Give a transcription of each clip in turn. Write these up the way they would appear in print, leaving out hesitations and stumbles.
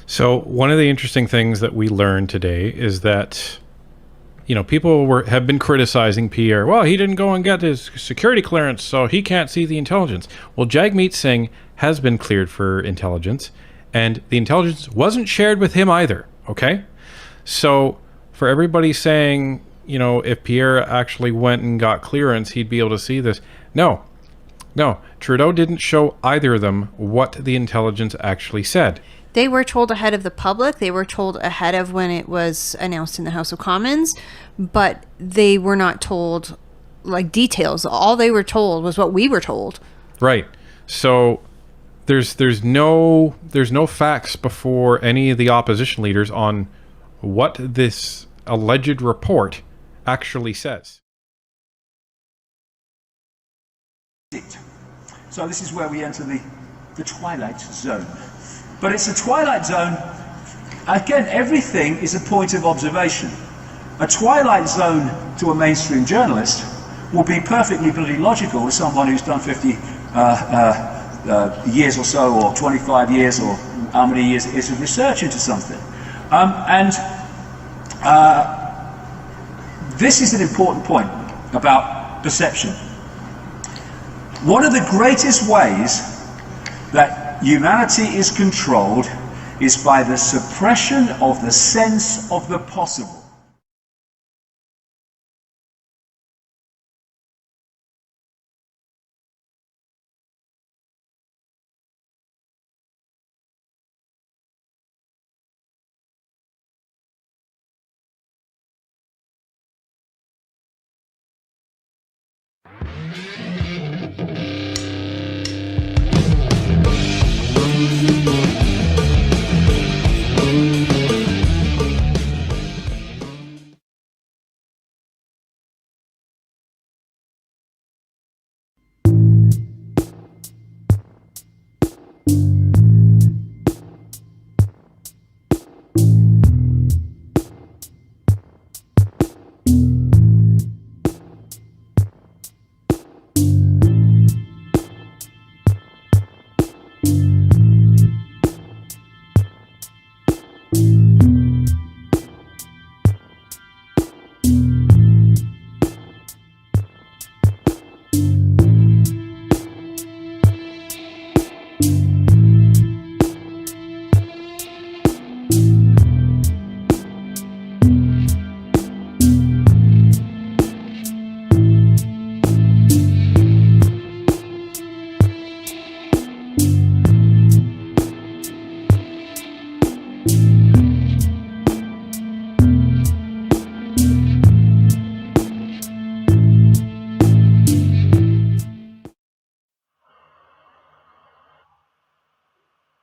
So one of the interesting things that we learned today is that people have been criticizing Pierre. Well, he didn't go and get his security clearance, so he can't see the intelligence. Well, Jagmeet Singh has been cleared for intelligence, and the intelligence wasn't shared with him either. Okay, so for everybody saying, if Pierre actually went and got clearance, he'd be able to see this. No, no, Trudeau didn't show either of them what the intelligence actually said. They were told ahead of the public. They were told ahead of when it was announced in the House of Commons, but they were not told like details. All they were told was what we were told. Right. So there's no facts before any of the opposition leaders on what this alleged report actually says. So this is where we enter the twilight zone. But it's a twilight zone, again, everything is a point of observation. A twilight zone to a mainstream journalist will be perfectly bloody logical to someone who's done 50 years or so, or 25 years, or how many years it is of research into something. This is an important point about perception. One of the greatest ways that humanity is controlled is by the suppression of the sense of the possible.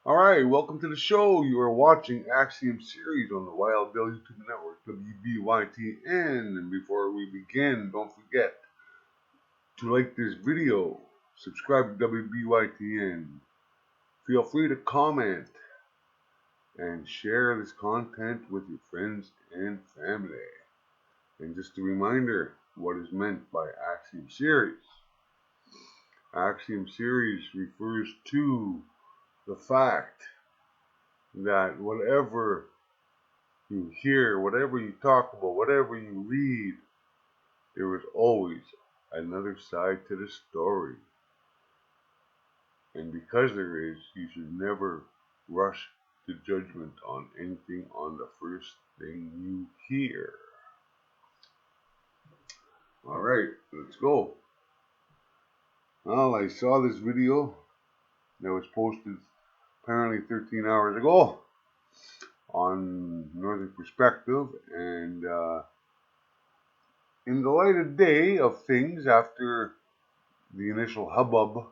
Alright, welcome to the show. You are watching Axioms series on the Wild Bill YouTube Network, WBYTN. And before we begin, don't forget to like this video, subscribe to WBYTN, feel free to comment, and share this content with your friends and family. And just a reminder, what is meant by Axiom series. Axiom series refers to the fact that whatever you hear, whatever you talk about, whatever you read, there is always another side to the story. And because there is, you should never rush to judgment on anything on the first thing you hear. Alright, let's go. Well, I saw this video that was posted apparently 13 hours ago on Northern Perspective, and in the light of day of things, after the initial hubbub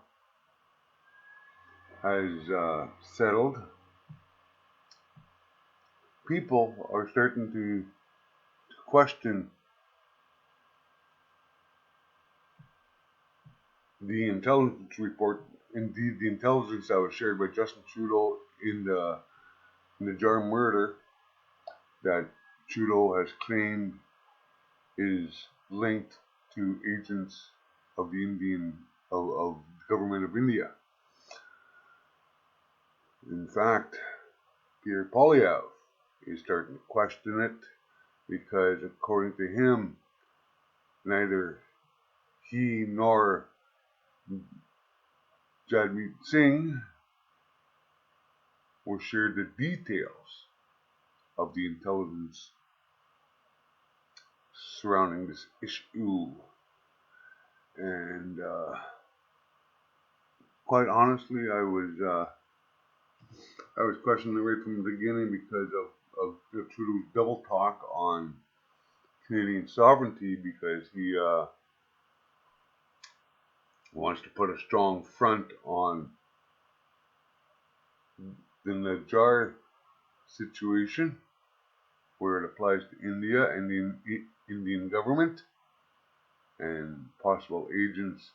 has settled, people are starting to question the intelligence report, indeed the intelligence that was shared by Justin Trudeau in the Jar murder that Trudeau has claimed is linked to agents of the government of India. In fact, Pierre Poilievre is starting to question it because, according to him, neither he nor Jagmeet Singh were shared the details of the intelligence surrounding this issue. And quite honestly, I was questioning it right from the beginning because of Trudeau's double talk on Canadian sovereignty, because he wants to put a strong front on the Najar situation, where it applies to India and the Indian government and possible agents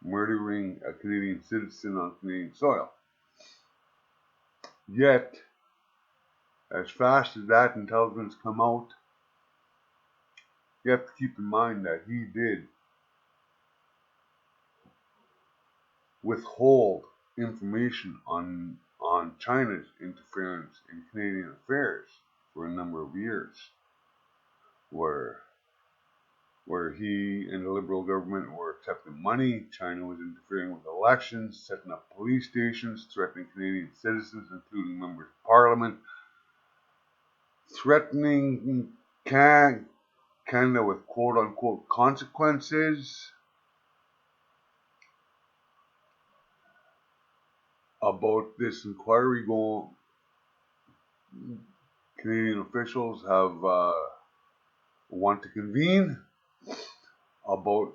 murdering a Canadian citizen on Canadian soil. Yet, as fast as that intelligence come out, you have to keep in mind that he did withhold information on China's interference in Canadian affairs for a number of years, where he and the Liberal government were accepting money. China was interfering with elections, setting up police stations, threatening Canadian citizens, including members of Parliament, threatening Canada with quote-unquote consequences. About this inquiry going, Canadian officials have want to convene about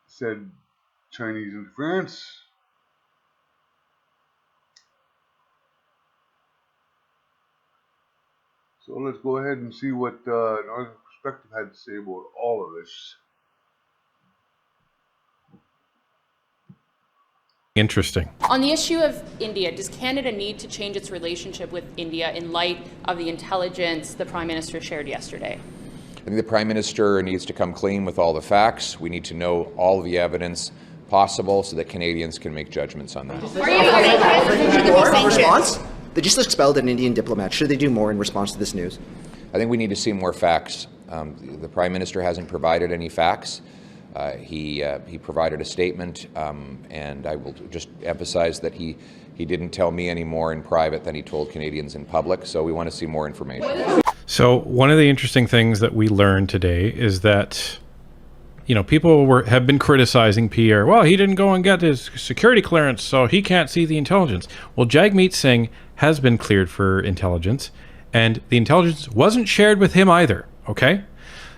said Chinese interference. So let's go ahead and see what Northern Perspective had to say about all of this. Interesting. On the issue of India, does Canada need to change its relationship with India in light of the intelligence the Prime Minister shared yesterday? I think the Prime Minister needs to come clean with all the facts. We need to know all of the evidence possible so that Canadians can make judgments on that. Response? They just expelled an Indian diplomat. Should they do more in response to this news? I think we need to see more facts. The Prime Minister hasn't provided any facts. He provided a statement, and I will just emphasize that he didn't tell me any more in private than he told Canadians in public, so we want to see more information. So one of the interesting things that we learned today is that, people have been criticizing Pierre. Well, he didn't go and get his security clearance, so he can't see the intelligence. Well, Jagmeet Singh has been cleared for intelligence, and the intelligence wasn't shared with him either, okay?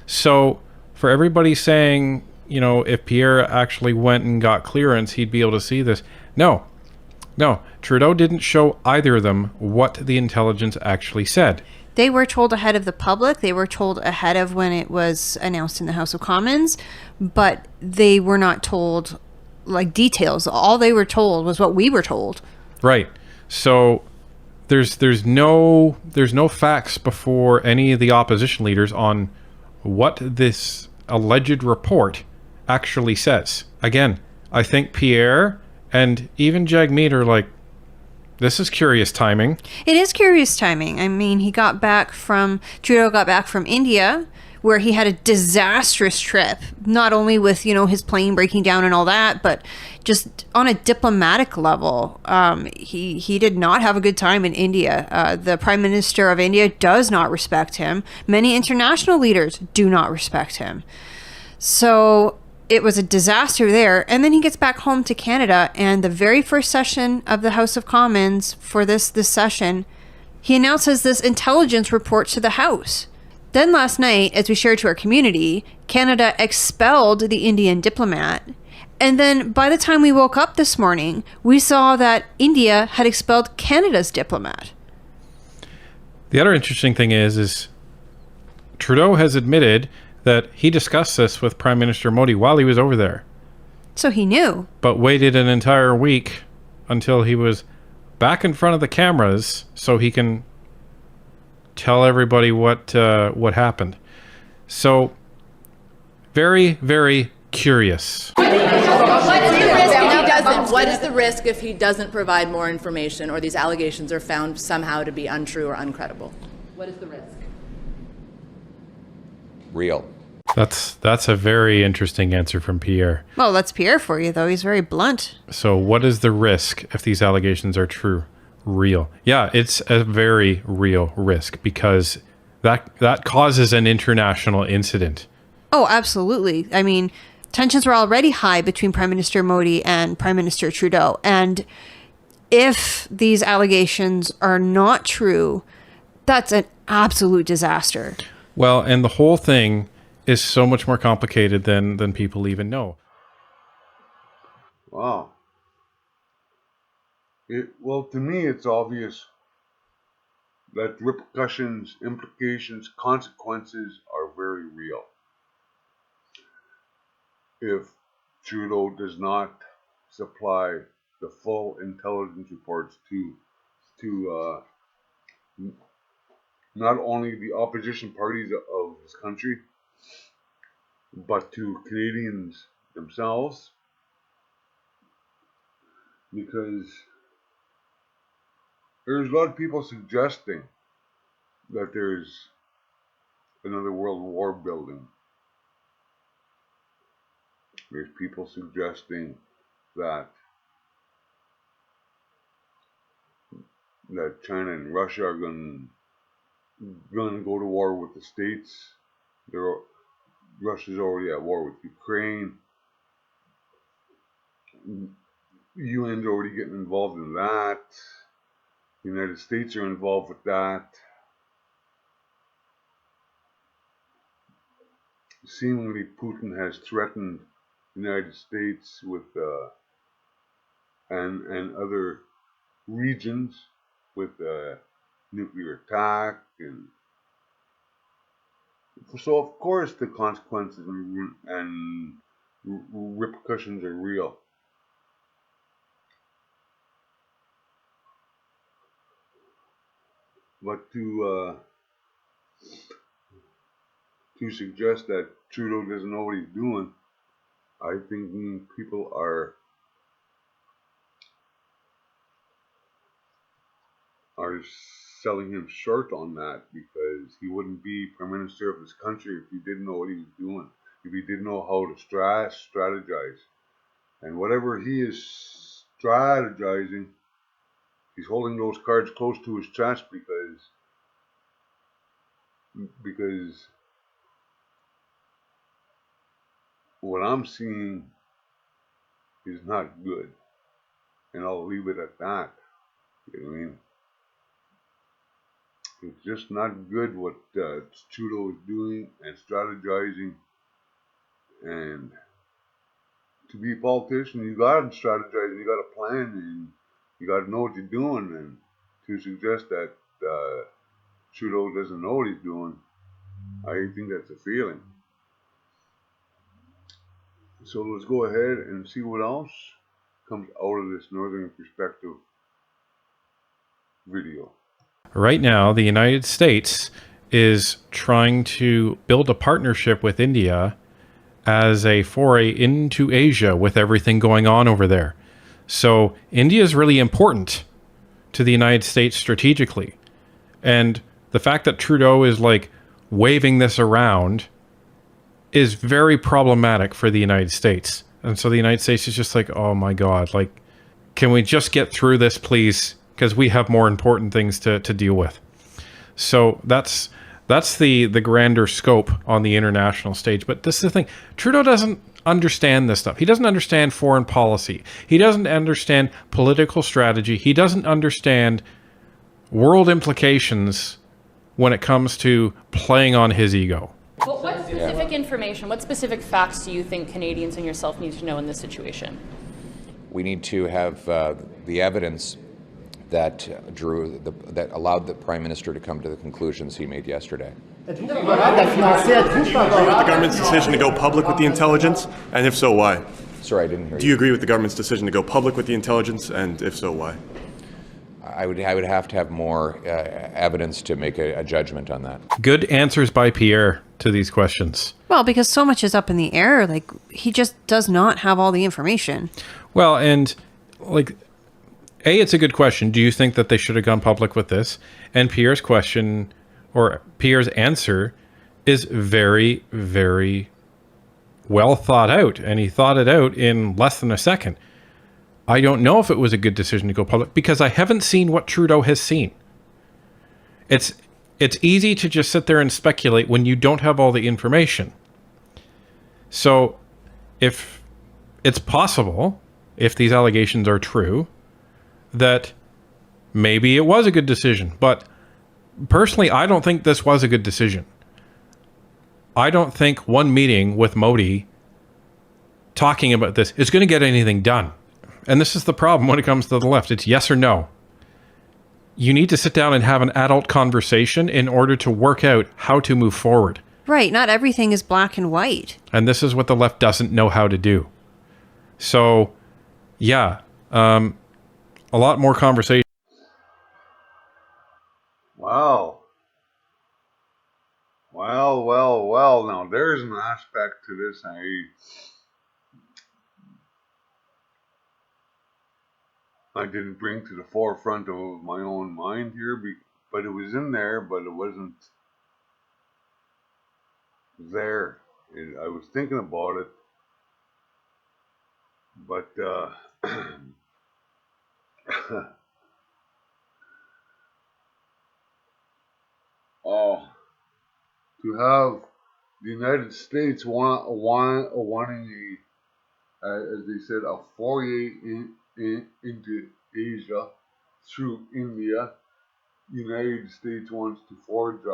So for everybody saying, if Pierre actually went and got clearance, he'd be able to see this. No. Trudeau didn't show either of them what the intelligence actually said. They were told ahead of the public. They were told ahead of when it was announced in the House of Commons, but they were not told details. All they were told was what we were told. Right. So there's no facts before any of the opposition leaders on what this alleged report actually says. Again, I think Pierre and even Jagmeet are like, this is curious timing. It is curious timing. I mean, Trudeau got back from India, where he had a disastrous trip, not only with, his plane breaking down and all that, but just on a diplomatic level. He did not have a good time in India. The Prime Minister of India does not respect him. Many international leaders do not respect him. So it was a disaster there. And then he gets back home to Canada, and the very first session of the House of Commons for this session, he announces this intelligence report to the House. Then last night, as we shared to our community, Canada expelled the Indian diplomat. And then by the time we woke up this morning, we saw that India had expelled Canada's diplomat. The other interesting thing is Trudeau has admitted that he discussed this with Prime Minister Modi while he was over there. So he knew. But waited an entire week until he was back in front of the cameras so he can tell everybody what happened. So very, very curious. What's the risk if he doesn't What is the risk if he doesn't provide more information or these allegations are found somehow to be untrue or uncredible? What is the risk? Real. That's a very interesting answer from Pierre. Well, that's Pierre for you, though. He's very blunt. So what is the risk if these allegations are true? Real. Yeah, it's a very real risk because that causes an international incident. Oh, absolutely. I mean, tensions were already high between Prime Minister Modi and Prime Minister Trudeau. And if these allegations are not true, that's an absolute disaster. Well, and the whole thing is so much more complicated than people even know. Wow. Well, to me, it's obvious that repercussions, implications, consequences are very real. If Trudeau does not supply the full intelligence reports to not only the opposition parties of his country, but to Canadians themselves, because there's a lot of people suggesting that there's another world war building. There's people suggesting that China and Russia are going to go to war with the States. Russia's already at war with Ukraine. UN's already getting involved in that. The United States are involved with that. Seemingly, Putin has threatened the United States with and other regions with nuclear attack, and so of course the consequences and repercussions are real. But to suggest that Trudeau doesn't know what he's doing, I think people are selling him short on that, because he wouldn't be Prime Minister of this country if he didn't know what he was doing, if he didn't know how to strategize. And whatever he is strategizing, he's holding those cards close to his chest because what I'm seeing is not good. And I'll leave it at that. You know what I mean? It's just not good what Trudeau is doing and strategizing. And to be a politician, you gotta strategize, and you gotta plan, and you gotta know what you're doing. And to suggest that Trudeau doesn't know what he's doing, I think that's a feeling. So let's go ahead and see what else comes out of this Northern Perspective video. Right now, the United States is trying to build a partnership with India as a foray into Asia with everything going on over there. So India is really important to the United States strategically. And the fact that Trudeau is like waving this around is very problematic for the United States. And so the United States is just like, oh my God, like, can we just get through this, please? Because we have more important things to deal with. So that's the grander scope on the international stage. But this is the thing. Trudeau doesn't understand this stuff. He doesn't understand foreign policy. He doesn't understand political strategy. He doesn't understand world implications when it comes to playing on his ego. Well, what specific information, what specific facts do you think Canadians and yourself need to know in this situation? We need to have the evidence that that allowed the Prime Minister to come to the conclusions he made yesterday. Do you agree with the government's decision to go public with the intelligence, and if so, why? Sorry, I didn't hear you. Do you agree with the government's decision to go public with the intelligence, and if so, why? I would have to have more evidence to make a judgment on that. Good answers by Pierre to these questions. Well, because so much is up in the air, like he just does not have all the information. Well, and like, it's a good question. Do you think that they should have gone public with this? And Pierre's question, or Pierre's answer, is very, very well thought out. And he thought it out in less than a second. I don't know if it was a good decision to go public because I haven't seen what Trudeau has seen. It's easy to just sit there and speculate when you don't have all the information. So if it's possible, if these allegations are true, that maybe it was a good decision. But personally, I don't think this was a good decision. I don't think one meeting with Modi talking about this is going to get anything done. And this is the problem when it comes to the left. It's yes or no. You need to sit down and have an adult conversation in order to work out how to move forward. Right. Not everything is black and white. And this is what the left doesn't know how to do. So, yeah, a lot more conversation. Wow. Well. Now, there's an aspect to this I didn't bring to the forefront of my own mind here, but it was in there, but it wasn't there. I was thinking about it, but oh, to have the United States wanting as they said, a foray into Asia through India. United States wants to forge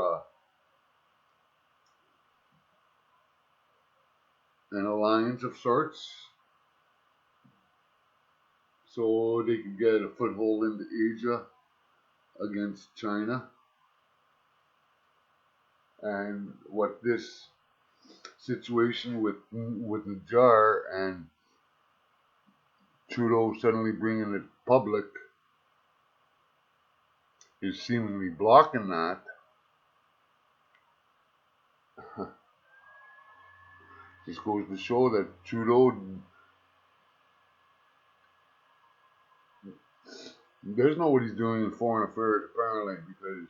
an alliance of sorts so they could get a foothold into Asia against China. And what this situation with the jar and Trudeau suddenly bringing it public is seemingly blocking that. Just goes to show that Trudeau doesn't know what he's doing in foreign affairs, apparently, because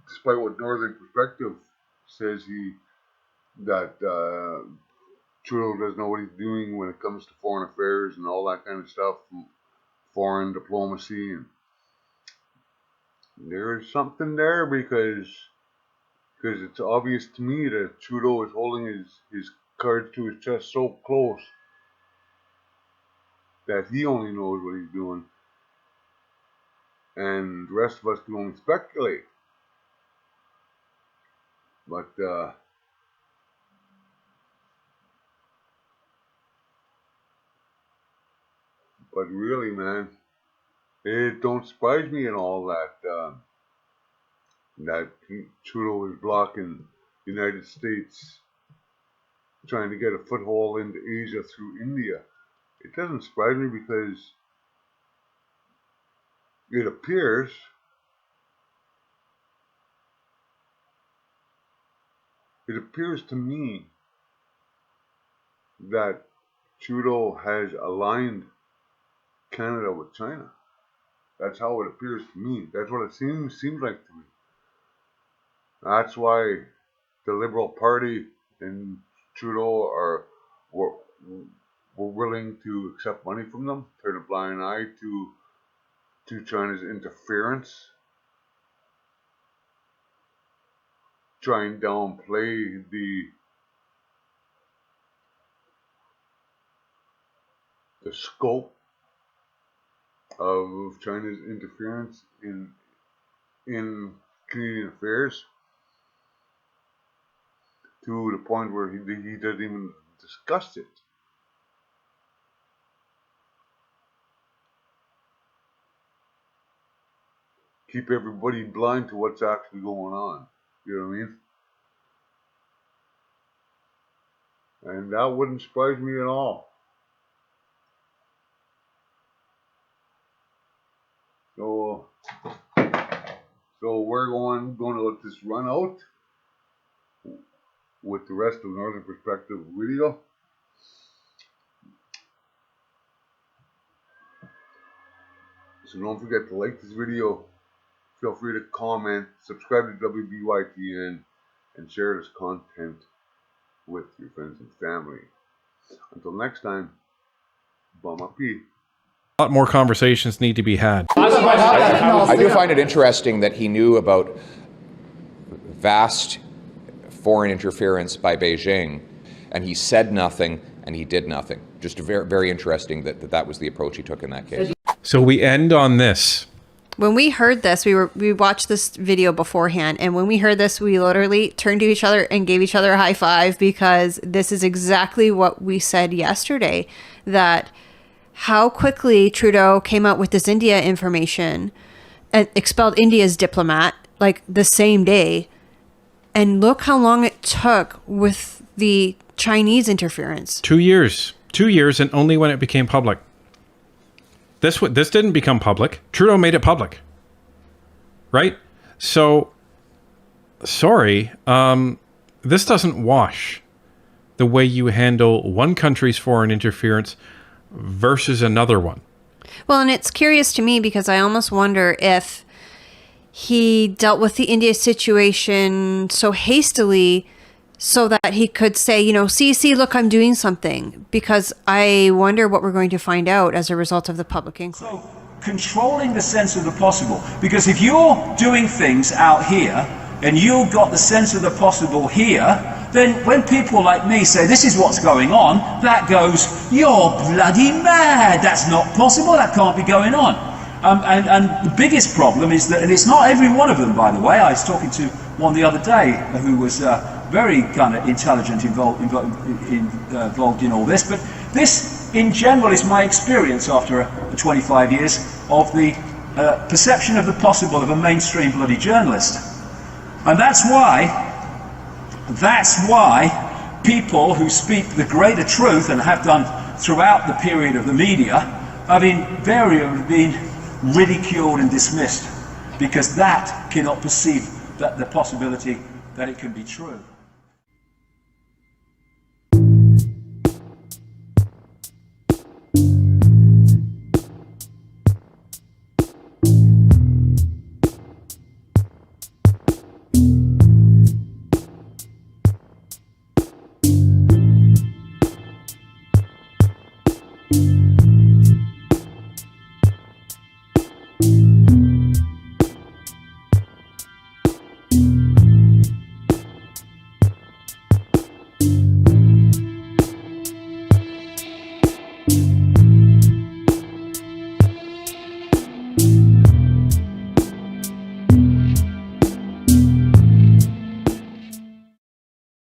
despite what Northern Perspective says that Trudeau doesn't know what he's doing when it comes to foreign affairs and all that kind of stuff, foreign diplomacy, and there's something there because it's obvious to me that Trudeau is holding his cards to his chest so close that he only knows what he's doing, and the rest of us can only speculate. But really, man, it don't surprise me at all that that Trudeau is blocking the United States trying to get a foothold into Asia through India. It doesn't surprise me because it appears to me that Trudeau has aligned Canada with China. That's how it appears to me. That's what it seems like to me. That's why the Liberal Party and Trudeau were willing to accept money from them, turn a blind eye to China's interference, try and downplay the scope of China's interference in Canadian affairs to the point where he doesn't even discuss it. Keep everybody blind to what's actually going on. You know what I mean? And that wouldn't surprise me at all. So we're going to let this run out with the rest of Northern Perspective video. So don't forget to like this video, feel free to comment, subscribe to WBYTN, and share this content with your friends and family. Until next time, Bamapi. A lot more conversations need to be had. I do find it interesting that he knew about vast foreign interference by Beijing, and he said nothing and he did nothing. Just very, very interesting that was the approach he took in that case. So we end on this. When we heard this, we watched this video beforehand, and when we heard this, we literally turned to each other and gave each other a high five, because this is exactly what we said yesterday, that how quickly Trudeau came out with this India information and expelled India's diplomat like the same day. And look how long it took with the Chinese interference. 2 years. 2 years, and only when it became public. This didn't become public. Trudeau made it public. Right? So, sorry, this doesn't wash the way you handle one country's foreign interference versus another one. Well, and it's curious to me because I almost wonder if he dealt with the India situation so hastily so that he could say, you know, see, look, I'm doing something. Because I wonder what we're going to find out as a result of the public inquiry. So, controlling the sense of the possible. Because if you're doing things out here, and you've got the sense of the possible here, then when people like me say, this is what's going on, that goes, you're bloody mad, that's not possible, that can't be going on. And the biggest problem is that, and it's not every one of them, by the way. I was talking to one the other day who was very kind of intelligent, involved in all this, but this in general is my experience after 25 years of the perception of the possible of a mainstream bloody journalist. And that's why people who speak the greater truth, and have done throughout the period of the media, have invariably been ridiculed and dismissed, because that cannot perceive that the possibility that it can be true.